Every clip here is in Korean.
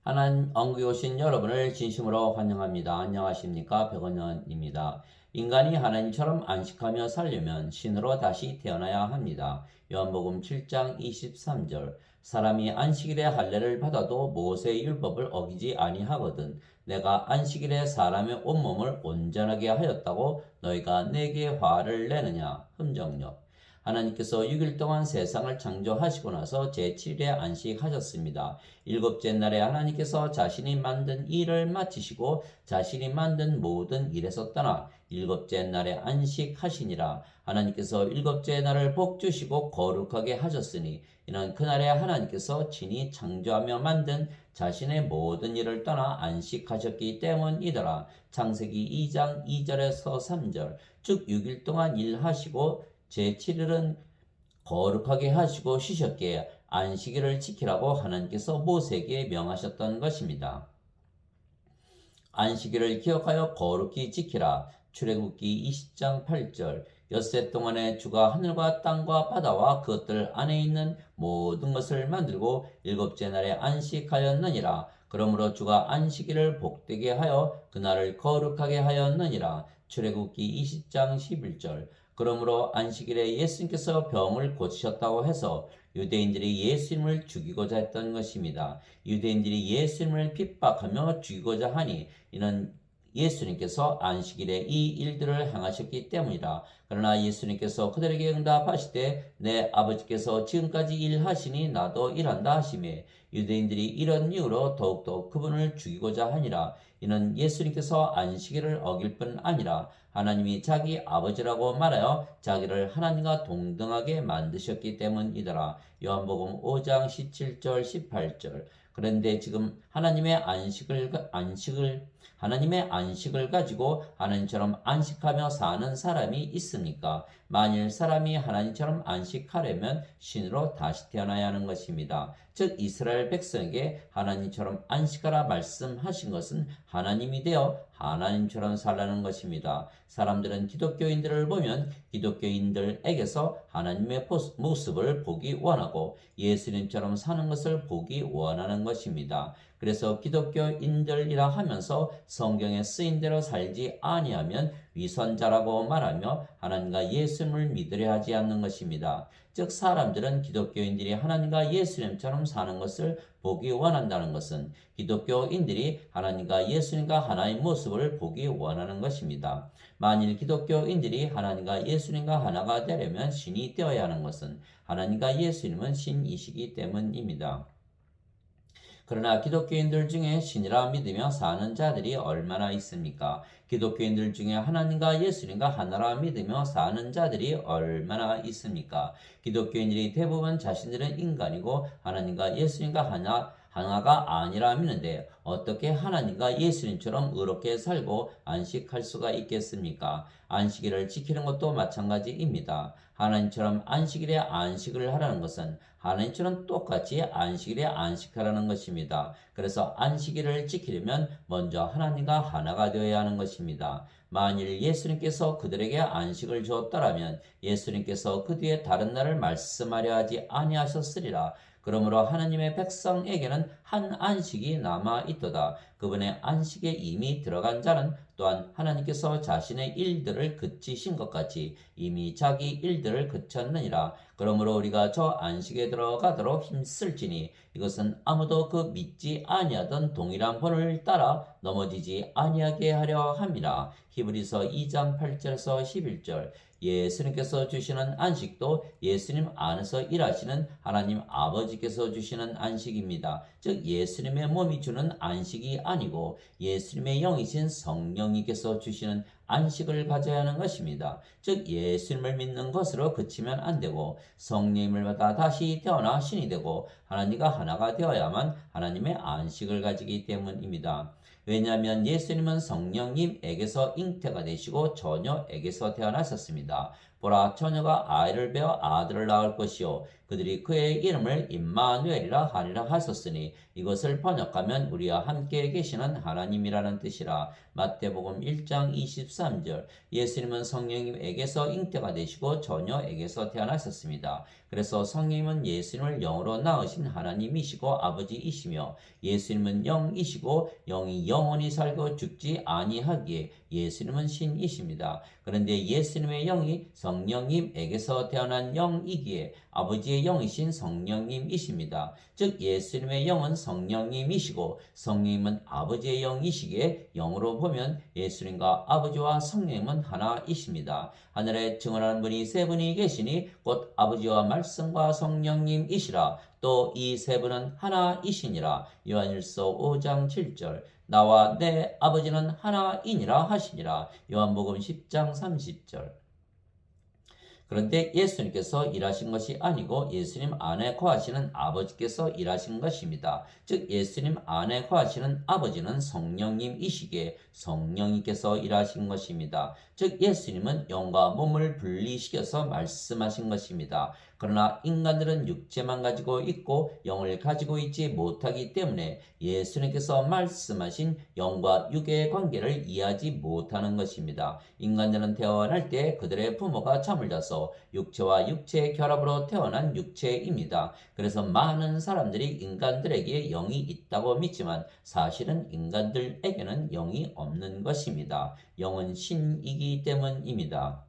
하나님 언국에 오신 여러분을 진심으로 환영합니다. 안녕하십니까? 백원현입니다. 인간이 하나님처럼 안식하며 살려면 신으로 다시 태어나야 합니다. 요한복음 7장 23절 사람이 안식일에 할례를 받아도 모세의 율법을 어기지 아니하거든 내가 안식일에 사람의 온몸을 온전하게 하였다고 너희가 내게 화를 내느냐. 흠정력 하나님께서 6일 동안 세상을 창조하시고 나서 제7일에 안식하셨습니다. 일곱째 날에 하나님께서 자신이 만든 일을 마치시고 자신이 만든 모든 일에서 떠나 일곱째 날에 안식하시니라. 하나님께서 일곱째 날을 복주시고 거룩하게 하셨으니 이는 그날에 하나님께서 친히 창조하며 만든 자신의 모든 일을 떠나 안식하셨기 때문이더라. 창세기 2장 2절에서 3절 즉 6일 동안 일하시고 제7일은 거룩하게 하시고 쉬셨기에 안식일을 지키라고 하나님께서 모세에게 명하셨던 것입니다. 안식일을 기억하여 거룩히 지키라. 출애굽기 20장 8절 엿새 동안에 주가 하늘과 땅과 바다와 그것들 안에 있는 모든 것을 만들고 일곱째 날에 안식하였느니라. 그러므로 주가 안식일을 복되게 하여 그날을 거룩하게 하였느니라. 출애굽기 20장 11절 그러므로 안식일에 예수님께서 병을 고치셨다고 해서 유대인들이 예수님을 죽이고자 했던 것입니다. 유대인들이 예수님을 핍박하며 죽이고자 하니 이는 예수님께서 안식일에 이 일들을 행하셨기 때문이라. 그러나 예수님께서 그들에게 응답하시되 내 아버지께서 지금까지 일하시니 나도 일한다 하시매 유대인들이 이런 이유로 더욱더 그분을 죽이고자 하니라. 이는 예수님께서 안식일을 어길 뿐 아니라 하나님이 자기 아버지라고 말하여 자기를 하나님과 동등하게 만드셨기 때문이더라. 요한복음 5장 17절 18절 그런데 지금 하나님의 안식을 가지고 하나님처럼 안식하며 사는 사람이 있습니까? 만일 사람이 하나님처럼 안식하려면 신으로 다시 태어나야 하는 것입니다. 즉 이스라엘 백성에게 하나님처럼 안식하라 말씀하신 것은 하나님이 되어 하나님처럼 살라는 것입니다. 사람들은 기독교인들을 보면 기독교인들에게서 하나님의 모습을 보기 원하고 예수님처럼 사는 것을 보기 원하는 것입니다. 그래서 기독교인들이라 하면서 성경에 쓰인 대로 살지 아니하면 위선자라고 말하며 하나님과 예수님을 믿으려 하지 않는 것입니다. 즉 사람들은 기독교인들이 하나님과 예수님처럼 사는 것을 보기 원한다는 것은 기독교인들이 하나님과 예수님과 하나의 모습을 보기 원하는 것입니다. 만일 기독교인들이 하나님과 예수님과 하나가 되려면 신이 되어야 하는 것은 하나님과 예수님은 신이시기 때문입니다. 그러나 기독교인들 중에 신이라 믿으며 사는 자들이 얼마나 있습니까? 기독교인들 중에 하나님과 예수님과 하나라 믿으며 사는 자들이 얼마나 있습니까? 기독교인들이 대부분 자신들은 인간이고 하나님과 예수님과 하나가 아니라 믿는데 어떻게 하나님과 예수님처럼 의롭게 살고 안식할 수가 있겠습니까? 안식일을 지키는 것도 마찬가지입니다. 하나님처럼 안식일에 안식을 하라는 것은 하나님처럼 똑같이 안식일에 안식하라는 것입니다. 그래서 안식일을 지키려면 먼저 하나님과 하나가 되어야 하는 것입니다. 만일 예수님께서 그들에게 안식을 주었더라면 예수님께서 그 뒤에 다른 날을 말씀하려 하지 아니하셨으리라. 그러므로 하나님의 백성에게는 한 안식이 남아 있도다. 그분의 안식에 이미 들어간 자는 또한 하나님께서 자신의 일들을 그치신 것 같이 이미 자기 일들을 그쳤느니라. 그러므로 우리가 저 안식에 들어가도록 힘쓸지니 이것은 아무도 그 믿지 아니하던 동일한 본을 따라 넘어지지 아니하게 하려 함이라. 히브리서 2장 8절에서 11절 예수님께서 주시는 안식도 예수님 안에서 일하시는 하나님 아버지께서 주시는 안식입니다. 즉 예수님의 몸이 주는 안식이 아니고 예수님의 영이신 성령님께서 주시는 안식을 가져야 하는 것입니다. 즉 예수님을 믿는 것으로 그치면 안 되고 성령님을 받아 다시 태어나 신이 되고 하나님과 하나가 되어야만 하나님의 안식을 가지기 때문입니다. 왜냐하면 예수님은 성령님에게서 잉태가 되시고 처녀에게서 태어나셨습니다. 보라 처녀가 아이를 베어 아들을 낳을 것이요 그들이 그의 이름을 임마누엘이라 하리라 하셨으니 이것을 번역하면 우리와 함께 계시는 하나님이라는 뜻이라. 마태복음 1장 23절 예수님은 성령님에게서 잉태가 되시고 처녀에게서 태어나셨습니다. 그래서 성령님은 예수님을 영으로 낳으신 살아계신 하나님이시고 아버지이시며 예수님은 영이시고 영이 영원히 살고 죽지 아니하기에 예수님은 신이십니다. 그런데 예수님의 영이 성령님에게서 태어난 영이기에 아버지의 영이신 성령님이십니다. 즉 예수님의 영은 성령님이시고 성령님은 아버지의 영이시기에 영으로 보면 예수님과 아버지와 성령님은 하나이십니다. 하늘에 증언하는 분이 세 분이 계시니 곧 아버지와 말씀과 성령님이시라. 또 이 세 분은 하나이시니라. 요한일서 5장 7절. 나와 내 아버지는 하나이니라 하시니라. 요한복음 10장 30절. 그런데 예수님께서 일하신 것이 아니고 예수님 안에 거하시는 아버지께서 일하신 것입니다. 즉 예수님 안에 거하시는 아버지는 성령님이시기에 성령님께서 일하신 것입니다. 즉 예수님은 영과 몸을 분리시켜서 말씀하신 것입니다. 그러나 인간들은 육체만 가지고 있고 영을 가지고 있지 못하기 때문에 예수님께서 말씀하신 영과 육의 관계를 이해하지 못하는 것입니다. 인간들은 태어날 때 그들의 부모가 잠을 자서 육체와 육체의 결합으로 태어난 육체입니다. 그래서 많은 사람들이 인간들에게 영이 있다고 믿지만 사실은 인간들에게는 영이 없는 것입니다. 영은 신이기 때문입니다.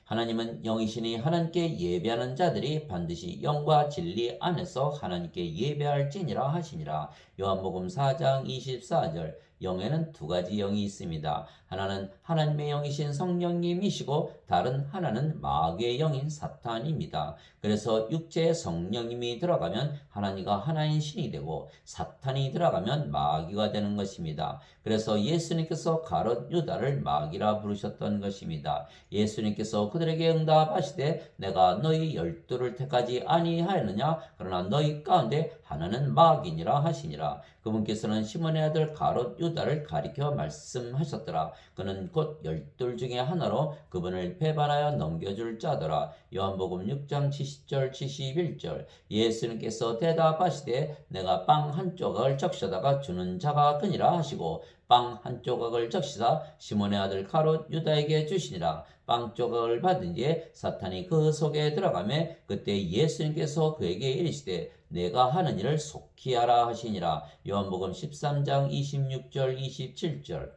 하나님은 영이시니 하나님께 예배하는 자들이 반드시 영과 진리 안에서 하나님께 예배할지니라 하시니라. 요한복음 4장 24절. 영에는 두 가지 영이 있습니다. 하나는 하나님의 영이신 성령님이시고 다른 하나는 마귀의 영인 사탄입니다. 그래서 육체에 성령님이 들어가면 하나님과 하나인 신이 되고 사탄이 들어가면 마귀가 되는 것입니다. 그래서 예수님께서 가롯 유다를 마귀라 부르셨던 것입니다. 예수님께서 그들에게 응답하시되 내가 너희 12를 택하지 아니하였느냐? 그러나 너희 가운데 하나는 마귀니라 하시니라. 그분께서는 시몬의 아들 가롯 유다를 가리켜 말씀하셨더라. 그는 곧 12 중에 하나로 그분을 배반하여 넘겨줄 자더라. 요한복음 6장 70절 71절. 예수님께서 대답하시되 내가 빵 한 조각을 적셔다가 주는 자가 그니라 하시고 빵 한 조각을 적시사 시몬의 아들 가롯 유다에게 주시니라. 빵 조각을 받은 뒤에 사탄이 그 속에 들어가매 그때 예수님께서 그에게 이르시되 내가 하는 일을 속히 하라 하시니라. 요한복음 13장 26절 27절.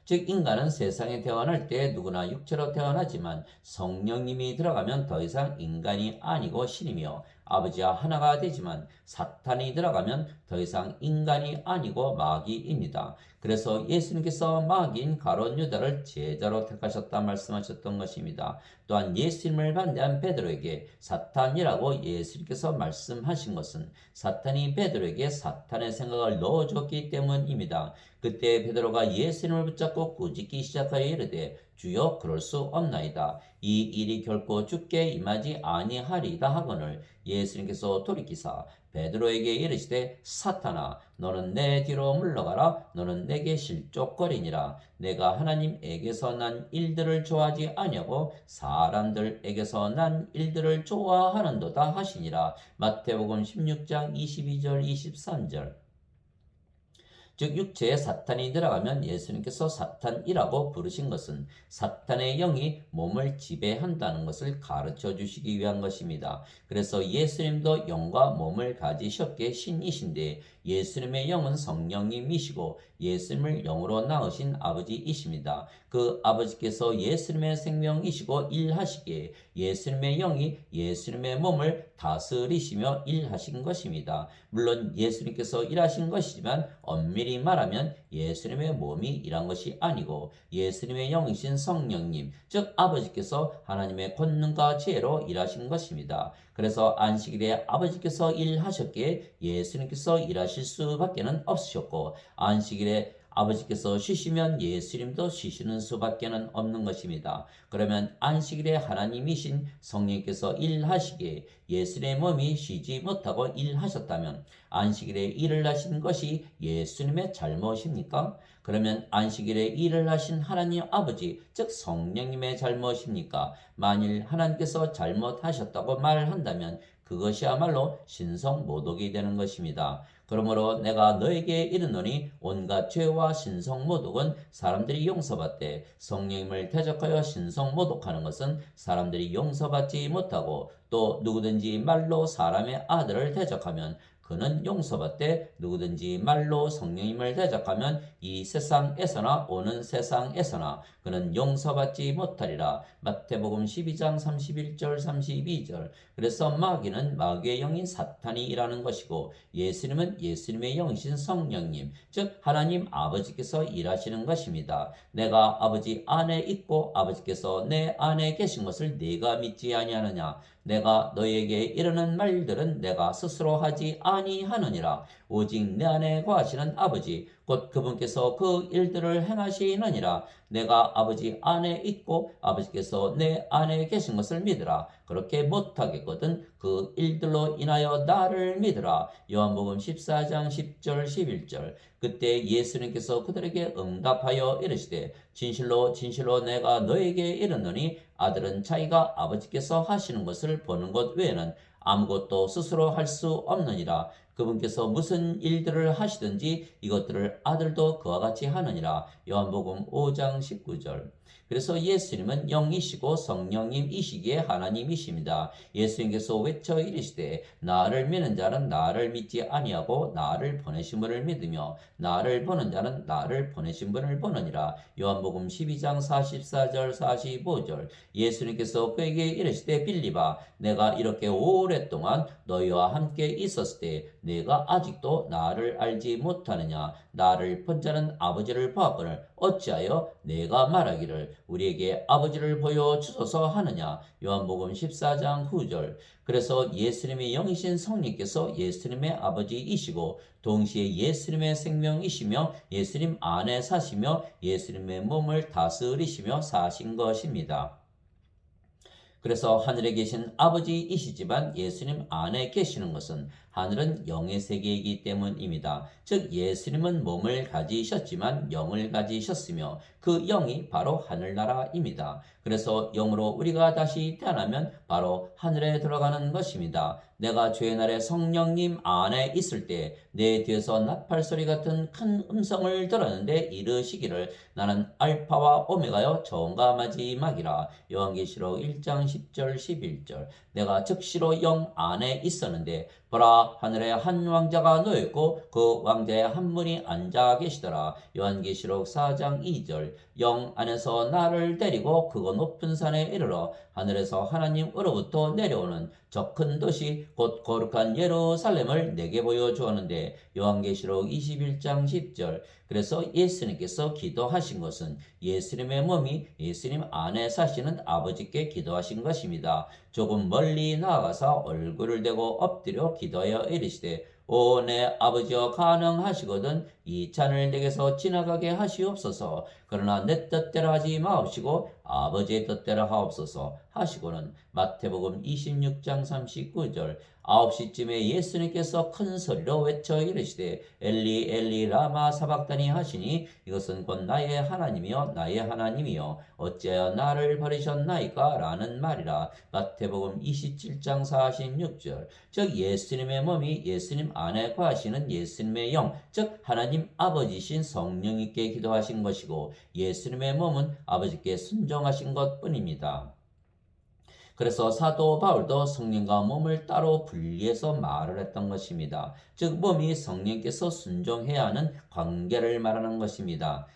즉 인간은 세상에 태어날 때 누구나 육체로 태어나지만 성령님이 들어가면 더 이상 인간이 아니고 신이며 아버지와 하나가 되지만 사탄이 들어가면 더 이상 인간이 아니고 마귀입니다. 그래서 예수님께서 마귀인 가롯 유다를 제자로 택하셨다 말씀하셨던 것입니다. 또한 예수님을 반대한 베드로에게 사탄이라고 예수님께서 말씀하신 것은 사탄이 베드로에게 사탄의 생각을 넣어줬기 때문입니다. 그때 베드로가 예수님을 붙잡고 꾸짖기 시작하여 이르되 주여 그럴 수 없나이다. 이 일이 결코 주께 임하지 아니하리이다 하거늘 예수님께서 돌이키사 베드로에게 이르시되 사탄아 너는 내 뒤로 물러가라. 너는 내게 실족거리니라. 내가 하나님에게서 난 일들을 좋아하지 아니하고 사람들에게서 난 일들을 좋아하는도다 하시니라. 마태복음 16장 22절 23절. 즉 육체에 사탄이 들어가면 예수님께서 사탄이라고 부르신 것은 사탄의 영이 몸을 지배한다는 것을 가르쳐 주시기 위한 것입니다. 그래서 예수님도 영과 몸을 가지셨기에 신이신데 예수님의 영은 성령님이시고 예수님을 영으로 낳으신 아버지이십니다. 그 아버지께서 예수님의 생명이시고 일하시기에 예수님의 영이 예수님의 몸을 다스리시며 일하신 것입니다. 물론 예수님께서 일하신 것이지만 엄밀히 말하면 예수님의 몸이 일한 것이 아니고 예수님의 영이신 성령님, 즉 아버지께서 하나님의 권능과 지혜로 일하신 것입니다. 그래서 안식일에 아버지께서 일하셨기에 예수님께서 일하실 수밖에 없으셨고 안식일에 아버지께서 쉬시면 예수님도 쉬시는 수밖에 없는 것입니다. 그러면 안식일에 하나님이신 성령께서 일하시기에 예수님의 몸이 쉬지 못하고 일하셨다면 안식일에 일을 하신 것이 예수님의 잘못입니까? 그러면 안식일에 일을 하신 하나님 아버지, 즉 성령님의 잘못입니까? 만일 하나님께서 잘못하셨다고 말을 한다면 그것이야말로 신성모독이 되는 것입니다. 그러므로 내가 너에게 이르노니 온갖 죄와 신성모독은 사람들이 용서받되 성령님을 대적하여 신성모독하는 것은 사람들이 용서받지 못하고 또 누구든지 말로 사람의 아들을 대적하면 그는 용서받되 누구든지 말로 성령님을 대적하면 이 세상에서나 오는 세상에서나 그는 용서받지 못하리라. 마태복음 12장 31절 32절. 그래서 마귀는 마귀의 영인 사탄이 일하는 것이고 예수님은 예수님의 영이신 성령님 즉 하나님 아버지께서 일하시는 것입니다. 내가 아버지 안에 있고 아버지께서 내 안에 계신 것을 네가 믿지 아니하느냐. 내가 너희에게 이르는 말들은 내가 스스로 하지 아니하느니라. 오직 내 안에 거하시는 아버지 곧 그분께서 그 일들을 행하시느니라. 내가 아버지 안에 있고 아버지께서 내 안에 계신 것을 믿으라. 그렇게 못하겠거든 그 일들로 인하여 나를 믿으라. 요한복음 14장 10절 11절. 그때 예수님께서 그들에게 응답하여 이르시되 진실로 진실로 내가 너에게 이르노니 아들은 자기가 아버지께서 하시는 것을 보는 것 외에는 아무것도 스스로 할 수 없느니라. 그분께서 무슨 일들을 하시든지 이것들을 아들도 그와 같이 하느니라. 요한복음 5장 19절. 그래서 예수님은 영이시고 성령님이시기에 하나님이십니다. 예수님께서 외쳐 이르시되 나를 믿는 자는 나를 믿지 아니하고 나를 보내신 분을 믿으며 나를 보는 자는 나를 보내신 분을 보느니라. 요한복음 12장 44절 45절. 예수님께서 그에게 이르시되 빌립아 내가 이렇게 오랫동안 너희와 함께 있었을 때 내가 아직도 나를 알지 못하느냐. 나를 본 자는 아버지를 보았거늘 어찌하여 내가 말하기를 우리에게 아버지를 보여주소서 하느냐. 요한복음 14장 9절. 그래서 예수님의 영이신 성령께서 예수님의 아버지이시고 동시에 예수님의 생명이시며 예수님 안에 사시며 예수님의 몸을 다스리시며 사신 것입니다. 그래서 하늘에 계신 아버지이시지만 예수님 안에 계시는 것은 하늘은 영의 세계이기 때문입니다. 즉 예수님은 몸을 가지셨지만 영을 가지셨으며 그 영이 바로 하늘나라입니다. 그래서 영으로 우리가 다시 태어나면 바로 하늘에 들어가는 것입니다. 내가 주의 날에 성령님 안에 있을 때 내 뒤에서 나팔소리 같은 큰 음성을 들었는데 이르시기를 나는 알파와 오메가여 처음과 마지막이라. 요한계시록 1장 10절 11절. 내가 즉시로 영 안에 있었는데 보라 하늘에 한 왕자가 놓였고 그 왕자의 한 분이 앉아 계시더라. 요한계시록 4장 2절. 영 안에서 나를 데리고 그거 높은 산에 이르러 하늘에서 하나님으로부터 내려오는 저 큰 도시 곧 거룩한 예루살렘을 내게 보여주었는데 요한계시록 21장 10절. 그래서 예수님께서 기도하신 것은 예수님의 몸이 예수님 안에 사시는 아버지께 기도하신 것입니다. 조금 멀리 나아가서 얼굴을 대고 엎드려 기도하여 이르시되 오 내 아버지여 가능하시거든 이 잔을 내게서 지나가게 하시옵소서. 그러나 내 뜻대로 하지 마옵시고 아버지의 뜻대로 하옵소서 하시고는 마태복음 26장 39절. 9시쯤에 예수님께서 큰 소리로 외쳐 이르시되 엘리 엘리 라마 사박다니 하시니 이것은 곧 나의 하나님이여 나의 하나님이여 어찌하여 나를 버리셨나이까 라는 말이라. 마태복음 27장 46절. 즉 예수님의 몸이 예수님 안에 거하시는 예수님의 영 즉 하나님 아버지신 성령님께 기도하신 것이고 예수님의 몸은 아버지께 순종하신 것뿐입니다. 그래서 사도 바울도 성령과 몸을 따로 분리해서 말을 했던 것입니다. 즉 몸이 성령께서 순종해야 하는 관계를 말하는 것입니다.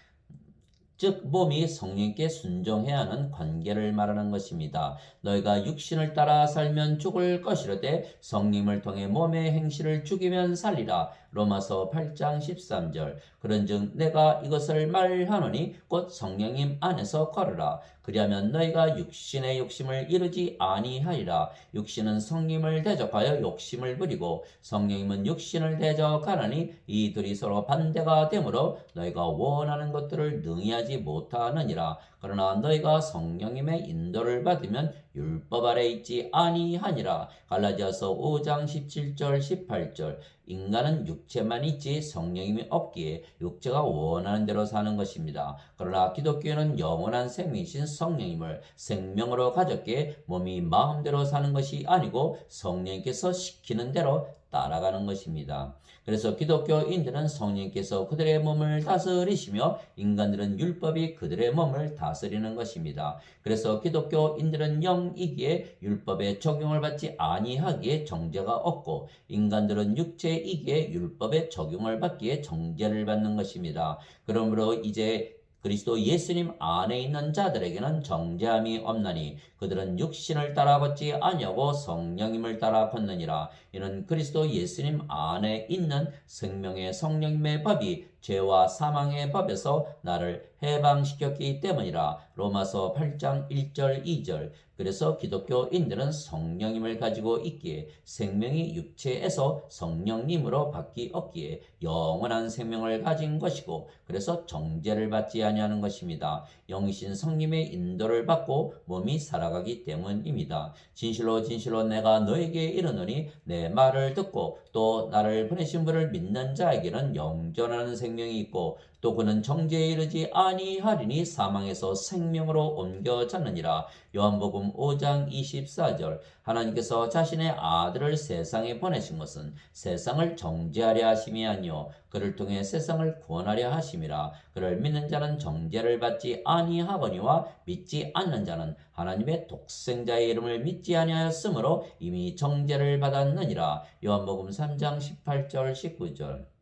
즉 몸이 성령께 순종해야 하는 관계를 말하는 것입니다. 너희가 육신을 따라 살면 죽을 것이로되 성령을 통해 몸의 행실을 죽이면 살리라. 로마서 8장 13절. 그런즉 내가 이것을 말하노니 곧 성령님 안에서 걸으라. 그리하면 너희가 육신의 욕심을 이루지 아니하리라. 육신은 성령을 대적하여 욕심을 부리고 성령님은 육신을 대적하나니 이 둘이 서로 반대가 되므로 너희가 원하는 것들을 능히 하지 못하느니라. 그러나 너희가 성령님의 인도를 받으면 율법 아래 있지 아니하니라. 갈라디아서 5장 17절 18절. 인간은 육체만 있지 성령님이 없기에 육체가 원하는 대로 사는 것입니다. 그러나 기독교는 영원한 생명이신 성령님을 생명으로 가졌기에 몸이 마음대로 사는 것이 아니고 성령님께서 시키는 대로 따라가는 것입니다. 그래서 기독교인들은 성령께서 그들의 몸을 다스리시며 인간들은 율법이 그들의 몸을 다스리는 것입니다. 그래서 기독교인들은 영이기에 율법의 적용을 받지 아니하기에 정죄가 없고 인간들은 육체이기에 율법의 적용을 받기에 정죄를 받는 것입니다. 그러므로 이제 그리스도 예수님 안에 있는 자들에게는 정죄함이 없나니 그들은 육신을 따라 걷지 아니하고 성령님을 따라 걷느니라. 이는 그리스도 예수님 안에 있는 생명의 성령님의 법이 죄와 사망의 법에서 나를 해방시켰기 때문이라. 로마서 8장 1절 2절. 그래서 기독교인들은 성령님을 가지고 있기에 생명이 육체에서 성령님으로 바뀌었기에 영원한 생명을 가진 것이고 그래서 정죄를 받지 아니하는 것입니다. 영신 성님의 인도를 받고 몸이 살아가기 때문입니다. 진실로 진실로 내가 너에게 이르노니 내 말을 듣고 또 나를 보내신 분을 믿는 자에게는 영존하는 생명이 있고 또 그는 정죄에 이르지 아니하리니 사망에서 생명으로 옮겨졌느니라. 요한복음 5장 24절. 하나님께서 자신의 아들을 세상에 보내신 것은 세상을 정죄하려 하심이 아니요 그를 통해 세상을 구원하려 하심이라. 그를 믿는 자는 정죄를 받지 아니하거니와 믿지 않는 자는 하나님의 독생자의 이름을 믿지 아니하였으므로 이미 정죄를 받았느니라. 요한복음 3장 18절 19절.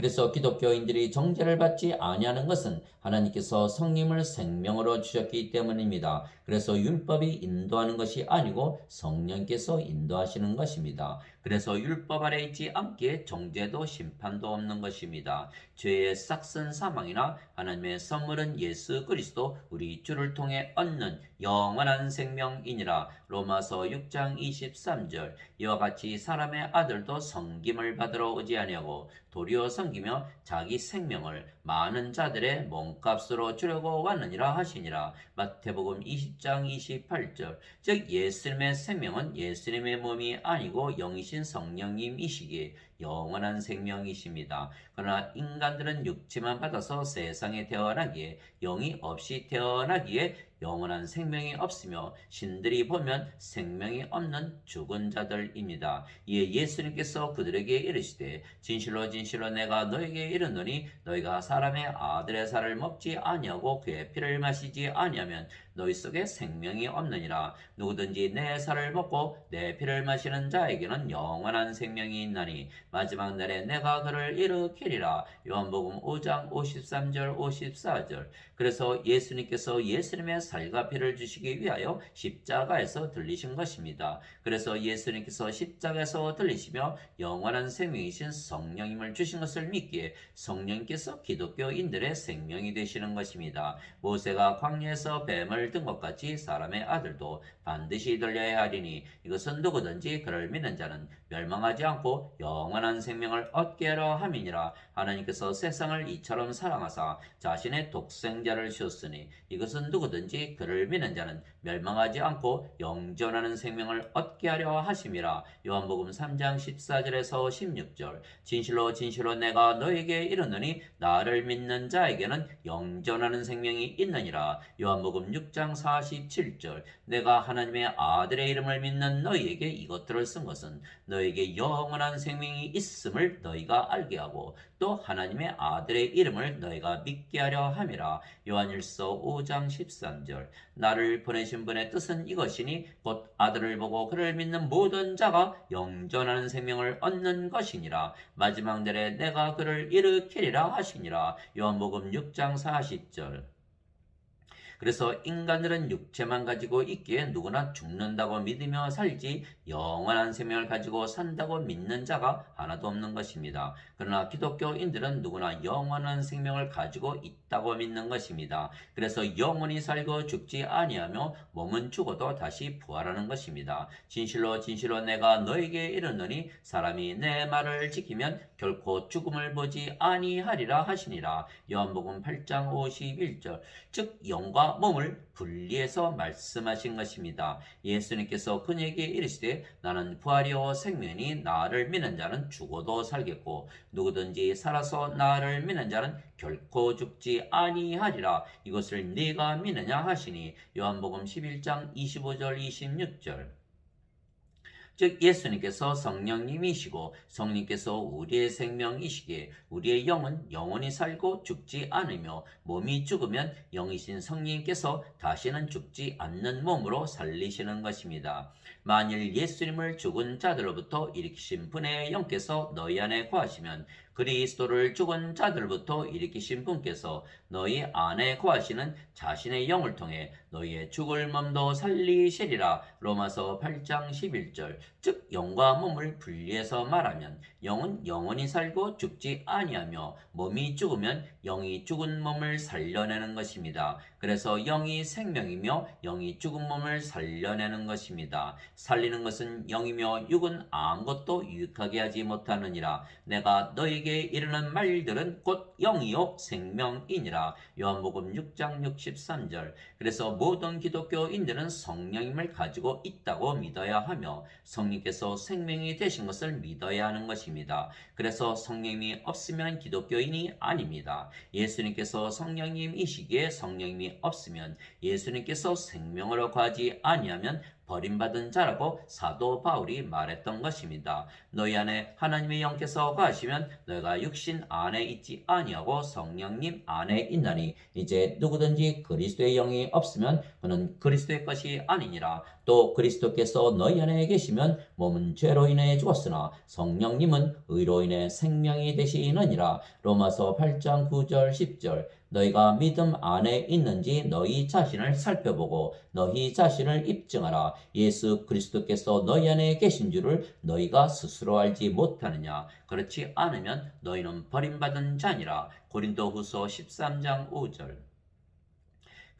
그래서 기독교인들이 정죄를 받지 아니하는 것은 하나님께서 성령을 생명으로 주셨기 때문입니다. 그래서 율법이 인도하는 것이 아니고 성령께서 인도하시는 것입니다. 그래서 율법 아래 있지 않기에 정죄도 심판도 없는 것입니다. 죄의 싹슨 사망이나 하나님의 선물은 예수 그리스도 우리 주를 통해 얻는 영원한 생명이니라. 로마서 6장 23절. 이와 같이 사람의 아들도 섬김을 받으러 오지 아니하고 도리어 섬기며 자기 생명을 많은 자들의 몸값으로 주려고 왔느니라 하시니라. 마태복음 20장 28절. 즉 예수님의 생명은 예수님의 몸이 아니고 영이신 성령님이시기에 영원한 생명이십니다. 그러나 인간들은 육체만 받아서 세상에 태어나기에 영이 없이 태어나기에 영원한 생명이 없으며 신들이 보면 생명이 없는 죽은 자들입니다. 이에 예수님께서 그들에게 이르시되 진실로 진실로 내가 너에게 이르노니 너희가 사람의 아들의 살을 먹지 아니하고 그의 피를 마시지 아니하면 너희 속에 생명이 없느니라. 누구든지 내 살을 먹고 내 피를 마시는 자에게는 영원한 생명이 있나니 마지막 날에 내가 그를 일으키리라. 요한복음 5장 53절 54절. 그래서 예수님께서 예수님의 살과 피를 주시기 위하여 십자가에서 들리신 것입니다. 그래서 예수님께서 십자가에서 들리시며 영원한 생명이신 성령님을 주신 것을 믿기에 성령께서 기독교인들의 생명이 되시는 것입니다. 모세가 광야에서 뱀을 든 것 같이 사람의 아들도 반드시 들려야 하리니 이것은 누구든지 그를 믿는 자는 멸망하지 않고 영원한 생명을 얻게 하려 함이니라. 하나님께서 세상을 이처럼 사랑하사 자신의 독생자를 주었으니 이것은 누구든지 그를 믿는 자는 멸망하지 않고 영존하는 생명을 얻게 하려 하심이라. 요한복음 3장 14절에서 16절. 진실로 진실로 내가 너에게 이르노니 나를 믿는 자에게는 영존하는 생명이 있느니라. 요한복음 6장 47절. 내가 하나님의 아들의 이름을 믿는 너희에게 이것들을 쓴 것은 너에게 영원한 생명이 있음을 너희가 알게 하고 또 하나님의 아들의 이름을 너희가 믿게 하려 함이라. 요한일서 5장 13절. 나를 보내신 분의 뜻은 이것이니 곧 아들을 보고 그를 믿는 모든 자가 영존하는 생명을 얻는 것이니라. 마지막 날에 내가 그를 일으키리라 하시니라. 요한복음 6장 40절. 그래서 인간들은 육체만 가지고 있기에 누구나 죽는다고 믿으며 살지 영원한 생명을 가지고 산다고 믿는 자가 하나도 없는 것입니다. 그러나 기독교인들은 누구나 영원한 생명을 가지고 있다고 믿는 것입니다. 그래서 영원히 살고 죽지 아니하며 몸은 죽어도 다시 부활하는 것입니다. 진실로 진실로 내가 너에게 이르노니 사람이 내 말을 지키면 결코 죽음을 보지 아니하리라 하시니라. 요한복음 8장 51절. 즉 영과 몸을 분리해서 말씀하신 것입니다. 예수님께서 그에게 이르시되 나는 부활이요 생명이니 나를 믿는 자는 죽어도 살겠고 누구든지 살아서 나를 믿는 자는 결코 죽지 아니하리라. 이것을 네가 믿느냐 하시니. 요한복음 11장 25절 26절. 즉 예수님께서 성령님이시고 성령께서 우리의 생명이시기에 우리의 영은 영원히 살고 죽지 않으며 몸이 죽으면 영이신 성령님께서 다시는 죽지 않는 몸으로 살리시는 것입니다. 만일 예수님을 죽은 자들로부터 일으키신 분의 영께서 너희 안에 거하시면 그리스도를 죽은 자들부터 일으키신 분께서 너희 안에 거하시는 자신의 영을 통해 너희의 죽을 몸도 살리시리라. 로마서 8장 11절. 즉 영과 몸을 분리해서 말하면 영은 영원히 살고 죽지 아니하며 몸이 죽으면 영이 죽은 몸을 살려내는 것입니다. 그래서 영이 생명이며 영이 죽은 몸을 살려내는 것입니다. 살리는 것은 영이며 육은 아무것도 유익하게 하지 못하느니라. 내가 너에게 이르는 말들은 곧 영이요 생명이니라. 요한복음 6장 63절. 그래서 모든 기독교인들은 성령님을 가지고 있다고 믿어야 하며 성령께서 생명이 되신 것을 믿어야 하는 것입니다. 그래서 성령님이 없으면 기독교인이 아닙니다. 예수님께서 성령님이시기에 성령님이 없으면 예수님께서 생명으로 가지 아니하면 버림받은 자라고 사도 바울이 말했던 것입니다. 너희 안에 하나님의 영께서 거하시면 너희가 육신 안에 있지 아니하고 성령님 안에 있나니 이제 누구든지 그리스도의 영이 없으면 그는 그리스도의 것이 아니니라. 또 그리스도께서 너희 안에 계시면 몸은 죄로 인해 죽었으나 성령님은 의로 인해 생명이 되시느니라. 로마서 8장 9절 10절. 너희가 믿음 안에 있는지 너희 자신을 살펴보고 너희 자신을 입증하라. 예수 그리스도께서 너희 안에 계신 줄을 너희가 스스로 알지 못하느냐. 그렇지 않으면 너희는 버림받은 자니라. 고린도후서 13장 5절.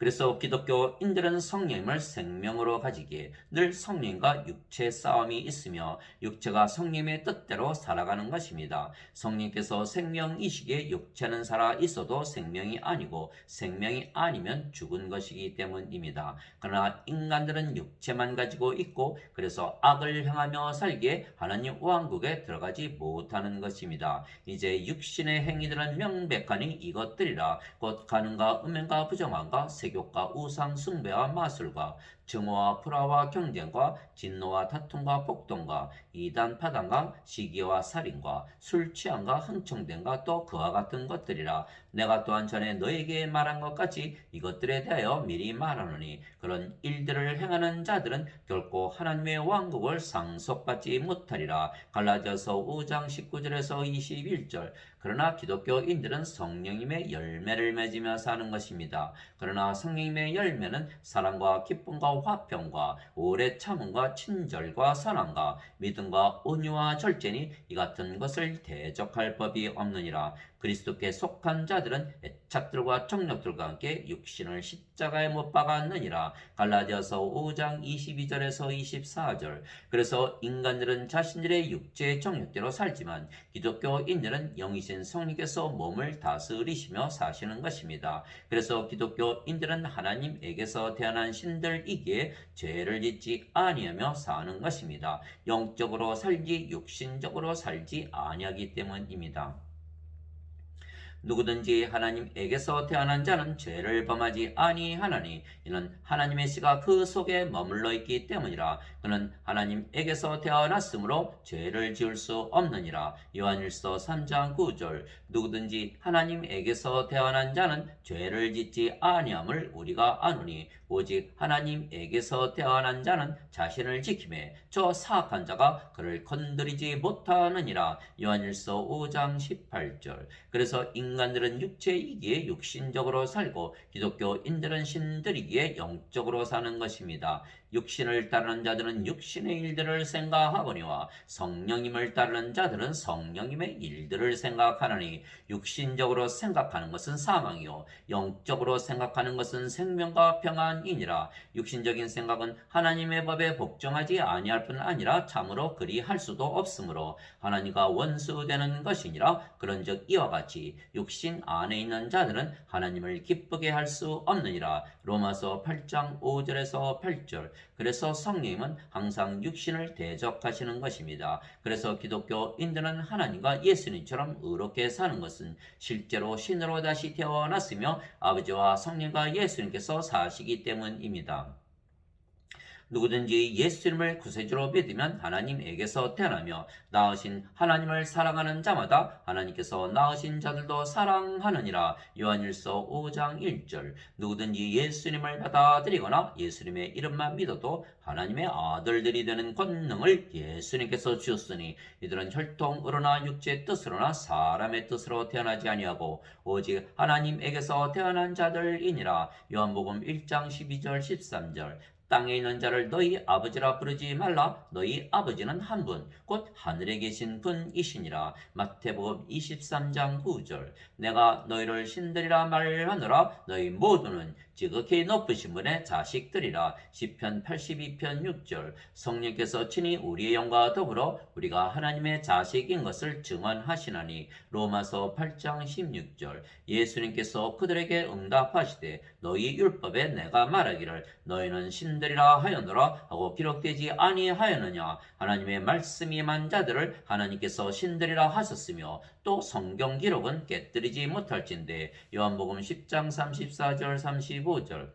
그래서 기독교인들은 성령님을 생명으로 가지기에 늘 성령과 육체 싸움이 있으며 육체가 성령의 뜻대로 살아가는 것입니다. 성령께서 생명이시기에 육체는 살아 있어도 생명이 아니고 생명이 아니면 죽은 것이기 때문입니다. 그러나 인간들은 육체만 가지고 있고 그래서 악을 향하며 살기에 하나님 왕국에 들어가지 못하는 것입니다. 이제 육신의 행위들은 명백하니 이것들이라. 곧 간음과 음행과 부정함과 세욕과 우상 숭배와 마술과 증오와 불화와 경쟁과 진노와 다툼과 폭동과 이단 파단과 시기와 살인과 술 취함과 흥청됨과 또 그와 같은 것들이라. 내가 또한 전에 너에게 말한 것 같이 이것들에 대하여 미리 말하노니 그런 일들을 행하는 자들은 결코 하나님의 왕국을 상속받지 못하리라. 갈라디아서 5장 19절에서 21절. 그러나 기독교인들은 성령님의 열매를 맺으며 사는 것입니다. 그러나 성령님의 열매는 사랑과 기쁨과 화평과 오래 참음과 친절과 선함과 믿음과 온유와 절제니 이 같은 것을 대적할 법이 없느니라. 그리스도께 속한 자들은 애착들과 정력들과 함께 육신을 십자가에 못 박았느니라. 갈라디아서 5장 22절에서 24절. 그래서 인간들은 자신들의 육체의 정욕대로 살지만 기독교인들은 영이신 성령께서 몸을 다스리시며 사시는 것입니다. 그래서 기독교인들은 하나님에게서 태어난 신들이기에 죄를 짓지 아니하며 사는 것입니다. 영적으로 살지 육신적으로 살지 아니하기 때문입니다. 누구든지 하나님에게서 태어난 자는 죄를 범하지 아니하나니 이는 하나님의 씨가 그 속에 머물러 있기 때문이라. 그는 하나님에게서 태어났으므로 죄를 지을 수 없느니라. 요한일서 3장 9절. 누구든지 하나님에게서 태어난 자는 죄를 짓지 아니함을 우리가 아노니 오직 하나님에게서 태어난 자는 자신을 지키매 저 사악한 자가 그를 건드리지 못하느니라. 요한일서 5장 18절. 그래서 인간들은 육체이기에 육신적으로 살고 기독교인들은 신들이기에 영적으로 사는 것입니다. 육신을 따르는 자들은 육신의 일들을 생각하거니와 성령님을 따르는 자들은 성령님의 일들을 생각하느니 육신적으로 생각하는 것은 사망이요 영적으로 생각하는 것은 생명과 평안이니라. 육신적인 생각은 하나님의 법에 복종하지 아니할 뿐 아니라 참으로 그리할 수도 없으므로 하나님과 원수되는 것이니라. 그런즉 이와 같이 육신 안에 있는 자들은 하나님을 기쁘게 할 수 없느니라. 로마서 8장 5절에서 8절. 그래서 성령님은 항상 육신을 대적하시는 것입니다. 그래서 기독교인들은 하나님과 예수님처럼 의롭게 사는 것은 실제로 신으로 다시 태어났으며 아버지와 성령과 예수님께서 사시기 때문입니다. 누구든지 예수님을 구세주로 믿으면 하나님에게서 태어나며 낳으신 하나님을 사랑하는 자마다 하나님께서 낳으신 자들도 사랑하느니라. 요한일서 5장 1절. 누구든지 예수님을 받아들이거나 예수님의 이름만 믿어도 하나님의 아들들이 되는 권능을 예수님께서 주셨으니 이들은 혈통으로나 육체의 뜻으로나 사람의 뜻으로 태어나지 아니하고 오직 하나님에게서 태어난 자들이니라. 요한복음 1장 12절 13절. 땅에 있는 자를 너희 아버지라 부르지 말라. 너희 아버지는 한 분, 곧 하늘에 계신 분이시니라. 마태복음 23장 9절. 내가 너희를 신들이라 말하노라. 너희 모두는 지극히 높으신 분의 자식들이라. 시편 82편 6절. 성령께서 친히 우리의 영과 더불어 우리가 하나님의 자식인 것을 증언하시나니. 로마서 8장 16절. 예수님께서 그들에게 응답하시되 너희 율법에 내가 말하기를 너희는 신들이라 하였노라 하고 기록되지 아니하였느냐. 하나님의 말씀이 임한 자들을 하나님께서 신들이라 하셨으며 또 성경 기록은 깨뜨리지 못할진대. 요한복음 10장 34절 35절.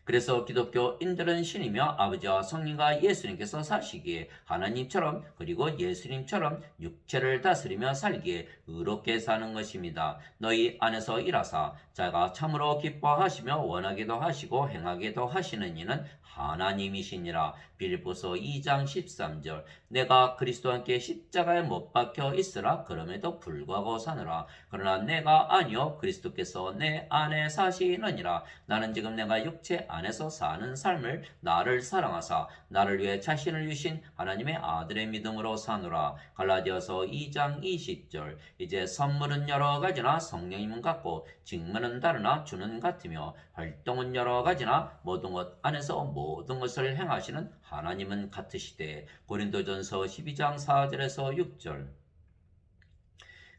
그래서 기독교인들은 신이며 아버지와 성령과 예수님께서 사시기에 하나님처럼 그리고 예수님처럼 육체를 다스리며 살기에 의롭게 사는 것입니다. 너희 안에서 일하사 자가 참으로 기뻐하시며 원하기도 하시고 행하기도 하시는 이는 하나님이시니라. 빌립보서 2장 13절. 내가 그리스도와 함께 십자가에 못 박혀 있으라. 그럼에도 불구하고 사느라. 그러나 내가 아니요 그리스도께서 내 안에 사시느니라. 나는 지금 내가 육체 안에서 사는 삶을 나를 사랑하사 나를 위해 자신을 주신 하나님의 아들의 믿음으로 사노라. 갈라디아서 2장 20절. 이제 선물은 여러 가지나 성령님은 같고 직분은 다르나 주는 같으며 활동은 여러 가지나 모든 것 안에서 모든 것을 행하시는 하나님은 같으시되. 고린도전서 12장 4절에서 6절.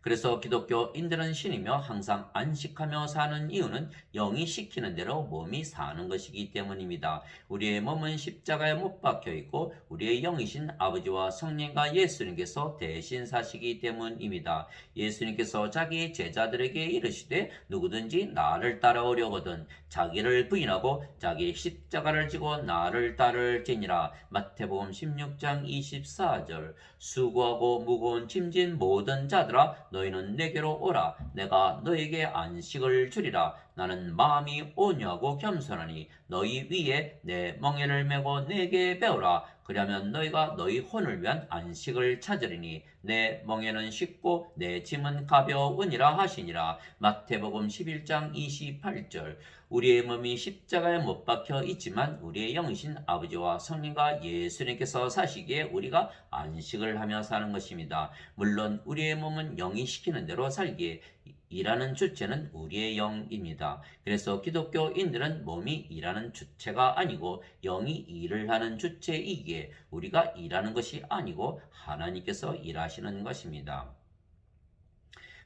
그래서 기독교인들은 신이며 항상 안식하며 사는 이유는 영이 시키는 대로 몸이 사는 것이기 때문입니다. 우리의 몸은 십자가에 못 박혀 있고 우리의 영이신 아버지와 성령과 예수님께서 대신 사시기 때문입니다. 예수님께서 자기 제자들에게 이르시되 누구든지 나를 따라오려거든 자기를 부인하고 자기 십자가를 지고 나를 따를지니라. 마태복음 16장 24절. 수고하고 무거운 짐진 모든 자들아 너희는 내게로 오라. 내가 너에게 안식을 주리라. 나는 마음이 온유하고 겸손하니 너희 위에 내 멍에를 메고 내게 배우라. 그러면 너희가 너희 혼을 위한 안식을 찾으리니 내 멍에는 쉽고 내 짐은 가벼우니라 하시니라. 마태복음 11장 28절. 우리의 몸이 십자가에 못 박혀 있지만 우리의 영이신 아버지와 성령과 예수님께서 사시기에 우리가 안식을 하며 사는 것입니다. 물론 우리의 몸은 영이 시키는 대로 살기에 일하는 주체는 우리의 영입니다. 그래서 기독교인들은 몸이 일하는 주체가 아니고 영이 일을 하는 주체이기에 우리가 일하는 것이 아니고 하나님께서 일하시는 것입니다.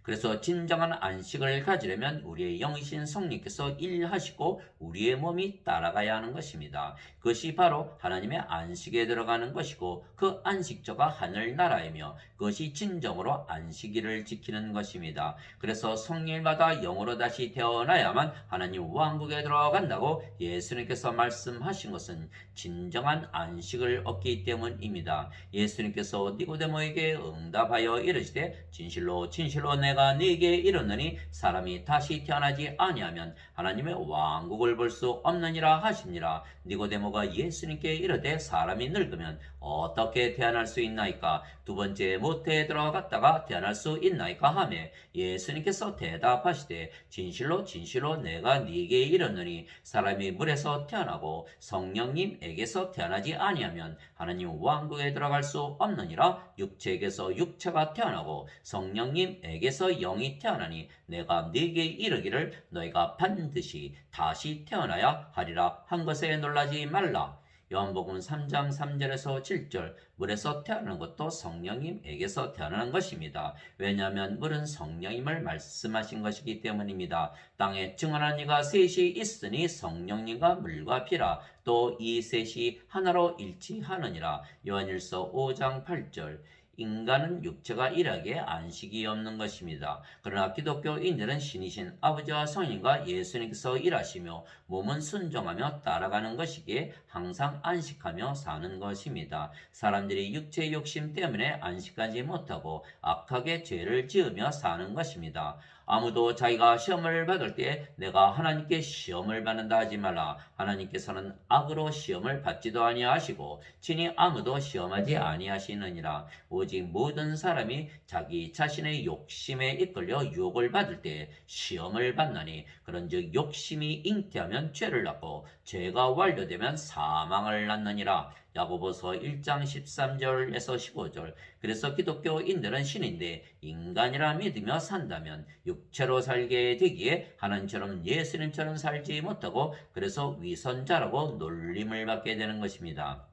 그래서 진정한 안식을 가지려면 우리의 영이신 성령께서 일하시고 우리의 몸이 따라가야 하는 것입니다. 그것이 바로 하나님의 안식에 들어가는 것이고 그 안식처가 하늘나라이며 그것이 진정으로 안식일을 지키는 것입니다. 그래서 성일마다 영으로 다시 태어나야만 하나님 왕국에 들어간다고 예수님께서 말씀하신 것은 진정한 안식을 얻기 때문입니다. 예수님께서 니고데모에게 응답하여 이르시되 진실로 진실로 내가 네게 이르노니 사람이 다시 태어나지 아니하면 하나님의 왕국을 볼 수 없느니라 하시니라. 니고데모가 예수님께 이르되 사람이 늙으면 어떻게 태어날 수 있나이까? 두 번째 모태에 들어갔다가 태어날 수 있나이까 하매 예수님께서 대답하시되 진실로 진실로 내가 네게 이르노니 사람이 물에서 태어나고 성령님에게서 태어나지 아니하면 하나님 왕국에 들어갈 수 없느니라. 육체에게서 육체가 태어나고 성령님에게서 영이 태어나니 내가 네게 이르기를 너희가 반드시 다시 태어나야 하리라 한 것에 놀라지 말라. 요한복음 3장 3절에서 7절 물에서 태어나는 것도 성령님에게서 태어나는 것입니다. 왜냐하면 물은 성령님을 말씀하신 것이기 때문입니다. 땅에 증언한 이가 셋이 있으니 성령님과 물과 피라. 또 이 셋이 하나로 일치하느니라. 요한일서 5장 8절. 인간은 육체가 일하기에 안식이 없는 것입니다. 그러나 기독교인들은 신이신 아버지와 성령과 예수님께서 일하시며 몸은 순종하며 따라가는 것이기에 항상 안식하며 사는 것입니다. 사람들이 육체의 욕심 때문에 안식하지 못하고 악하게 죄를 지으며 사는 것입니다. 아무도 자기가 시험을 받을 때 내가 하나님께 시험을 받는다 하지 말라. 하나님께서는 악으로 시험을 받지도 아니하시고 친히 아무도 시험하지 아니하시느니라. 오직 모든 사람이 자기 자신의 욕심에 이끌려 유혹을 받을 때 시험을 받나니 그런즉 욕심이 잉태하면 죄를 낳고 죄가 완료되면 사망을 낳느니라. 야고보서 1장 13절에서 15절. 그래서 기독교인들은 신인데 인간이라 믿으며 산다면 육체로 살게 되기에 하나님처럼 예수님처럼 살지 못하고 그래서 위선자라고 놀림을 받게 되는 것입니다.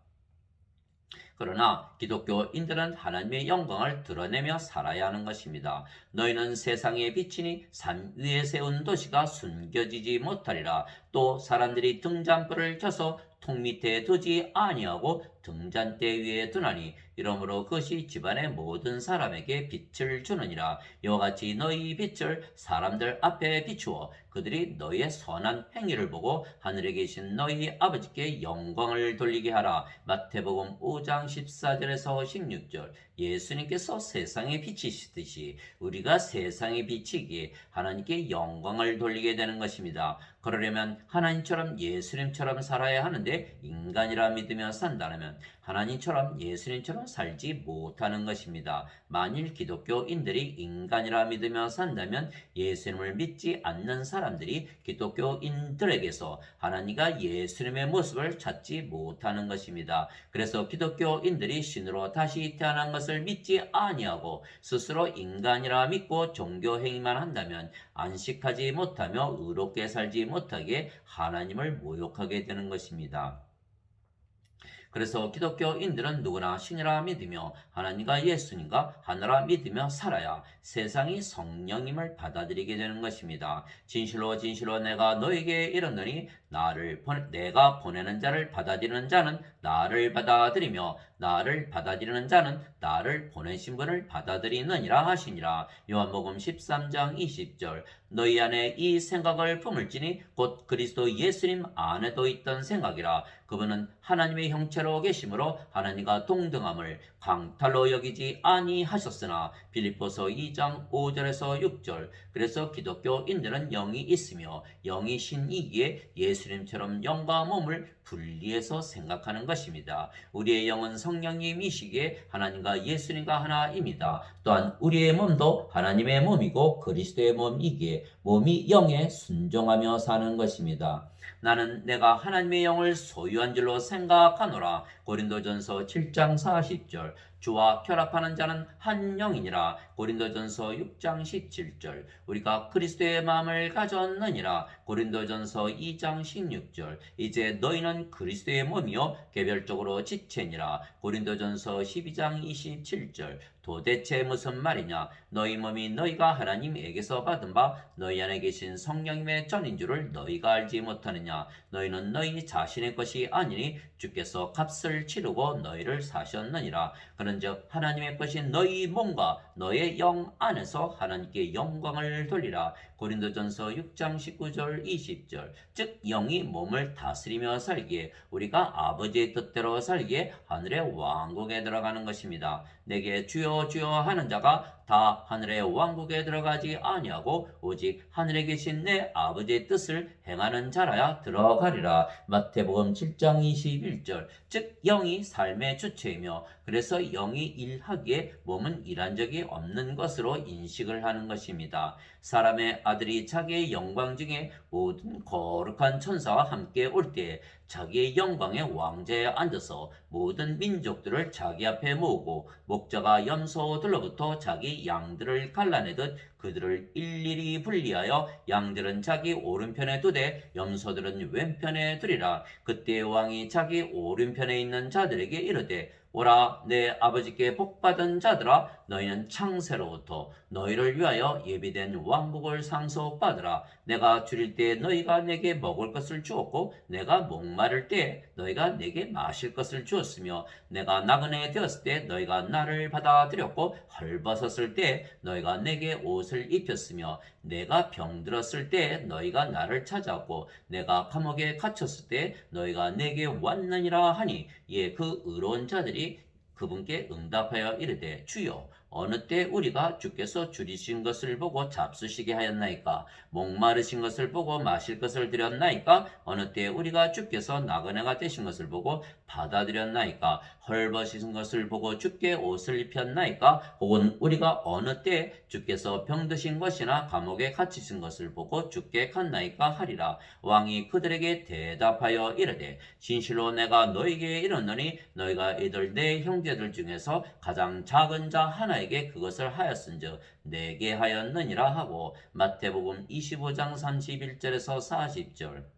그러나 기독교인들은 하나님의 영광을 드러내며 살아야 하는 것입니다. 너희는 세상의 빛이니 산 위에 세운 도시가 숨겨지지 못하리라. 또 사람들이 등잔불을 켜서 통 밑에 두지 아니하고 등잔대 위에 두나니 이러므로 그것이 집안의 모든 사람에게 빛을 주느니라. 이와 같이 너희 빛을 사람들 앞에 비추어 그들이 너희의 선한 행위를 보고 하늘에 계신 너희 아버지께 영광을 돌리게 하라. 마태복음 5장 14절에서 16절. 예수님께서 세상의 빛이시듯이 우리가 세상의 빛이기에 하나님께 영광을 돌리게 되는 것입니다. 그러려면 하나님처럼 예수님처럼 살아야 하는데 인간이라 믿으며 산다면 하나님처럼 예수님처럼 살지 못하는 것입니다. 만일 기독교인들이 인간이라 믿으며 산다면 예수님을 믿지 않는 사람들이 기독교인들에게서 하나님과 예수님의 모습을 찾지 못하는 것입니다. 그래서 기독교인들이 신으로 다시 태어난 것을 믿지 아니하고 스스로 인간이라 믿고 종교 행위만 한다면 안식하지 못하며 의롭게 살지 못하게 하나님을 모욕하게 되는 것입니다. 그래서 기독교인들은 누구나 신이라 믿으며 하나님과 예수님과 하나라 믿으며 살아야 세상이 성령님을 받아들이게 되는 것입니다. 진실로 진실로 내가 너에게 이르노니 내가 보내는 자를 받아들이는 자는 나를 받아들이며 나를 받아들이는 자는 나를 보내신 분을 받아들이느니라 하시니라. 요한복음 13장 20절. 너희 안에 이 생각을 품을지니 곧 그리스도 예수님 안에도 있던 생각이라. 그분은 하나님의 형체로 계심으로 하나님과 동등함을 강탈로 여기지 아니하셨으나. 빌립보서 2장 5절에서 6절. 그래서 기독교인들은 영이 있으며 영이 신이기에 예수님처럼 영과 몸을 분리해서 생각하는 것입니다. 우리의 영은 성령님이시기에 하나님과 예수님과 하나입니다. 또한 우리의 몸도 하나님의 몸이고 그리스도의 몸이기에 몸이 영에 순종하며 사는 것입니다. 나는 내가 하나님의 영을 소유한 줄로 생각하노라. 고린도전서 7장 40절. 주와 결합하는 자는 한 영이니라. 고린도전서 6장 17절. 우리가 그리스도의 마음을 가졌느니라. 고린도전서 2장 16절. 이제 너희는 그리스도의 몸이요 개별적으로 지체니라. 고린도전서 12장 27절. 도대체 무슨 말이냐? 너희 몸이 너희가 하나님에게서 받은 바 너희 안에 계신 성령님의 전인 줄을 너희가 알지 못하느냐? 너희는 너희 자신의 것이 아니니 주께서 값을 치르고 너희를 사셨느니라. 그런즉 하나님의 것인 너희 몸과 너의 영 안에서 하나님께 영광을 돌리라. 고린도전서 6장 19절 20절. 즉 영이 몸을 다스리며 살기에 우리가 아버지의 뜻대로 살기에 하늘의 왕국에 들어가는 것입니다. 내게 주여 주여 하는 자가 다 하늘의 왕국에 들어가지 아니하고 오직 하늘에 계신 내 아버지의 뜻을 행하는 자라야 들어가리라. 마태복음 7장 21절. 즉 영이 삶의 주체이며 그래서 영이 일하기에 몸은 일한 적이 없는 것으로 인식을 하는 것입니다. 사람의 아들이 자기의 영광 중에 모든 거룩한 천사와 함께 올 때에 자기의 영광의 왕좌에 앉아서 모든 민족들을 자기 앞에 모으고 목자가 염소들로부터 자기 양들을 갈라내듯 그들을 일일이 분리하여 양들은 자기 오른편에 두되 염소들은 왼편에 두리라. 그때 왕이 자기 오른편에 있는 자들에게 이르되 오라 내 아버지께 복받은 자들아 너희는 창세로부터 너희를 위하여 예비된 왕국을 상속받으라. 내가 줄일 때 너희가 내게 먹을 것을 주었고 내가 목마를 때 너희가 내게 마실 것을 주었으며 내가 나그네 되었을 때 너희가 나를 받아들였고 헐벗었을 때 너희가 내게 옷을 입혔으며 내가 병들었을 때 너희가 나를 찾아왔고 내가 감옥에 갇혔을 때 너희가 내게 왔느니라 하니 이에 그 의로운 자들이 그분께 응답하여 이르되 주여 어느 때 우리가 주께서 줄이신 것을 보고 잡수시게 하였나이까? 목마르신 것을 보고 마실 것을 드렸나이까? 어느 때 우리가 주께서 나그네가 되신 것을 보고 받아들였나이까? 헐벗으신 것을 보고 주께 옷을 입혔나이까? 혹은 우리가 어느 때 주께서 병드신 것이나 감옥에 갇히신 것을 보고 주께 갔나이까 하리라. 왕이 그들에게 대답하여 이르되 진실로 내가 너희에게 이르노니 너희가 이들 내 형제들 중에서 가장 작은 자 하나에게 그것을 하였은즉 내게 하였느니라 하고 마태복음 25장 31절에서 40절.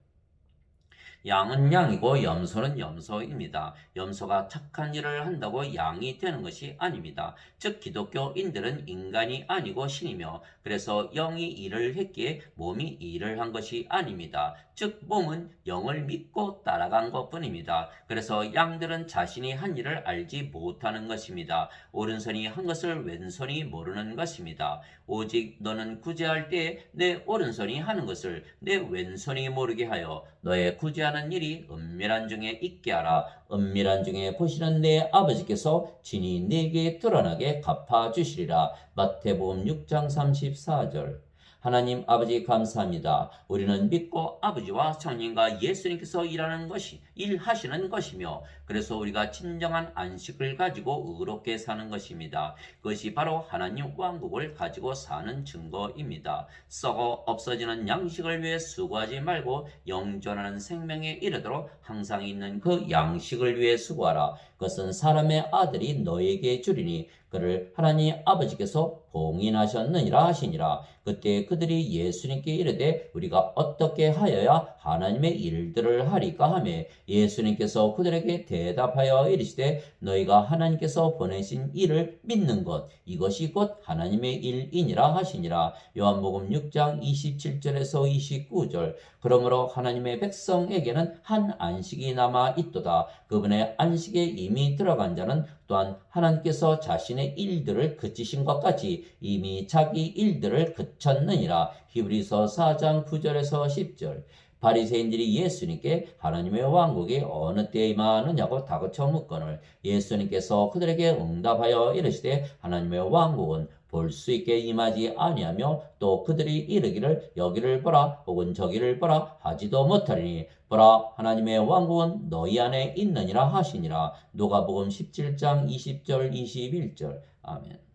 양은 양이고 염소는 염소입니다. 염소가 착한 일을 한다고 양이 되는 것이 아닙니다. 즉 기독교인들은 인간이 아니고 신이며 그래서 영이 일을 했기에 몸이 일을 한 것이 아닙니다. 즉 몸은 영을 믿고 따라간 것뿐입니다. 그래서 양들은 자신이 한 일을 알지 못하는 것입니다. 오른손이 한 것을 왼손이 모르는 것입니다. 오직 너는 구제할 때에 내 오른손이 하는 것을 내 왼손이 모르게 하여 너의 구제하는 일이 은밀한 중에 있게 하라. 은밀한 중에 보시는 내 아버지께서 진히 네게 드러나게 갚아주시리라. 마태복음 6장 34절. 하나님 아버지 감사합니다. 우리는 믿고 아버지와 성령과 예수님께서 일하시는 것이며 그래서 우리가 진정한 안식을 가지고 의롭게 사는 것입니다. 그것이 바로 하나님 왕국을 가지고 사는 증거입니다. 썩어 없어지는 양식을 위해 수고하지 말고 영존하는 생명에 이르도록 항상 있는 그 양식을 위해 수고하라. 그것은 사람의 아들이 너에게 주리니 그를 하나님 아버지께서 봉인하셨느니라 하시니라. 그때 그들이 예수님께 이르되 우리가 어떻게 하여야 하나님의 일들을 하리까 하며 예수님께서 그들에게 대답하여 이르시되 너희가 하나님께서 보내신 일을 믿는 것 이것이 곧 하나님의 일이니라 하시니라. 요한복음 6장 27절에서 29절. 그러므로 하나님의 백성에게는 한 안식이 남아 있도다. 그분의 안식에 이미 들어간 자는 또한 하나님께서 자신의 일들을 그치신 것 같이 이미 자기 일들을 그쳤느니라. 히브리서 4장 9절에서 10절. 바리새인들이 예수님께 하나님의 왕국이 어느 때에 임하느냐고 다그쳐 묻거늘 예수님께서 그들에게 응답하여 이르시되 하나님의 왕국은 볼 수 있게 임하지 아니하며 또 그들이 이르기를 여기를 보라 혹은 저기를 보라 하지도 못하리니 보라 하나님의 왕국은 너희 안에 있느니라 하시니라. 누가복음 17장 20절 21절. 아멘.